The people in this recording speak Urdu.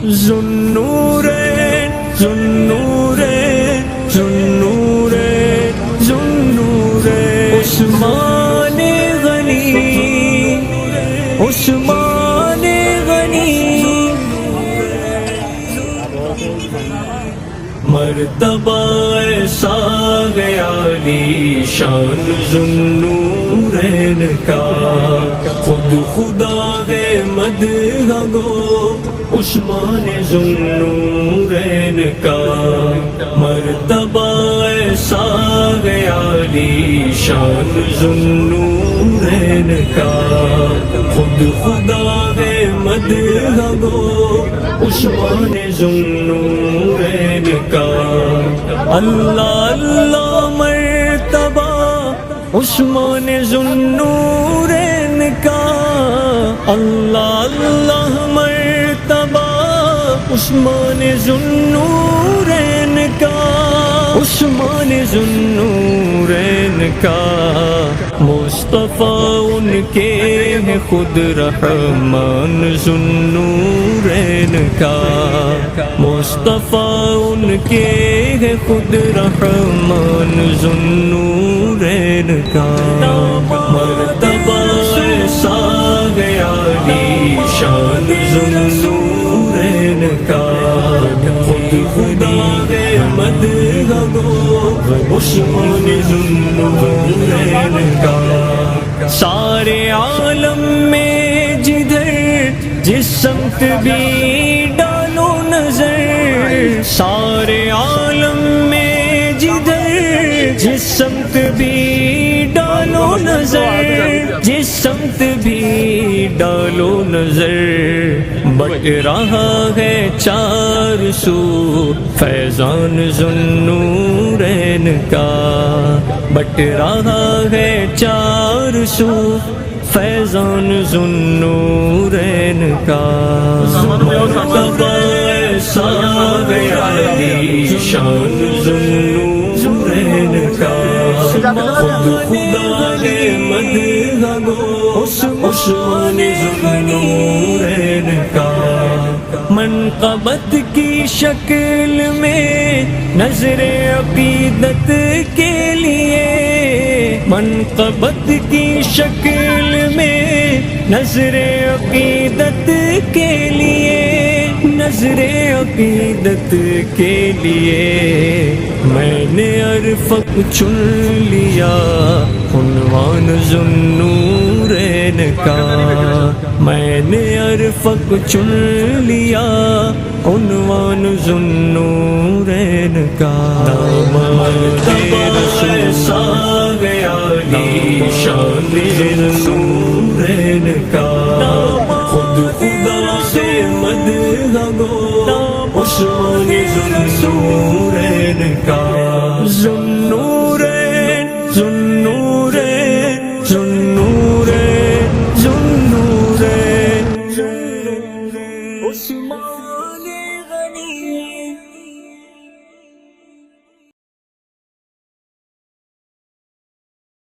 ذوالنورین ذوالنورین ذوالنورین ذوالنورین عثمان غنی عثمان غنی مرتبہ ایسا گیا علی شان ذوالنورین کا خود خدا ہے مدح گو عثمان ذوالنورین کا مرتبہ ایسا گیا علی شان ذوالنورین کا خود خدا ہے مدح گو عثمان ذوالنورین کا اللہ اللہ مرتبہ عثمان ذوالنورین کا اللہ اللہ مرتبہ عثمان ذوالنورین کا عثمان ذوالنورین کا مصطفیٰ ان کے ہیں خود رحمان ذوالنورین کا مصطفیٰ ان کے ہیں خود رحمان ذوالنورین کا مرتبہ ایسا گیا علی شان ذوالنورین کا خود خدا ہے مدح گو عثمان ذوالنورین کا سارے عالم میں جدھر جس سمت بھی ڈالو نظر سارے عالم میں جدھر جس سمت بھی ڈالو نظر جس سمت بھی ڈالو نظر بٹ رہا ہے چار سو فیضان ذوالنورین کا بٹ رہا ہے چار سو فیضان ذوالنورین کا مرتبہ ایسا گیا علی شان ذوالنورین کا خود خدا نے مدح گو عثمان ذوالنورین کا منقبت کی شکل میں نظر عقیدت کے لیے منقبت کی شکل میں نظر عقیدت کے لیے نظر عقیدت کے لیے میں نے عرفق چن لیا عنوان ذوالنورین کا میں نے عرفق چن لیا عنوان ذوالنورین کا مرتبہ ایسا گیا علی شان ذوالنورین کا خود خدا سے مدح گو عثمان ذوالنورین کا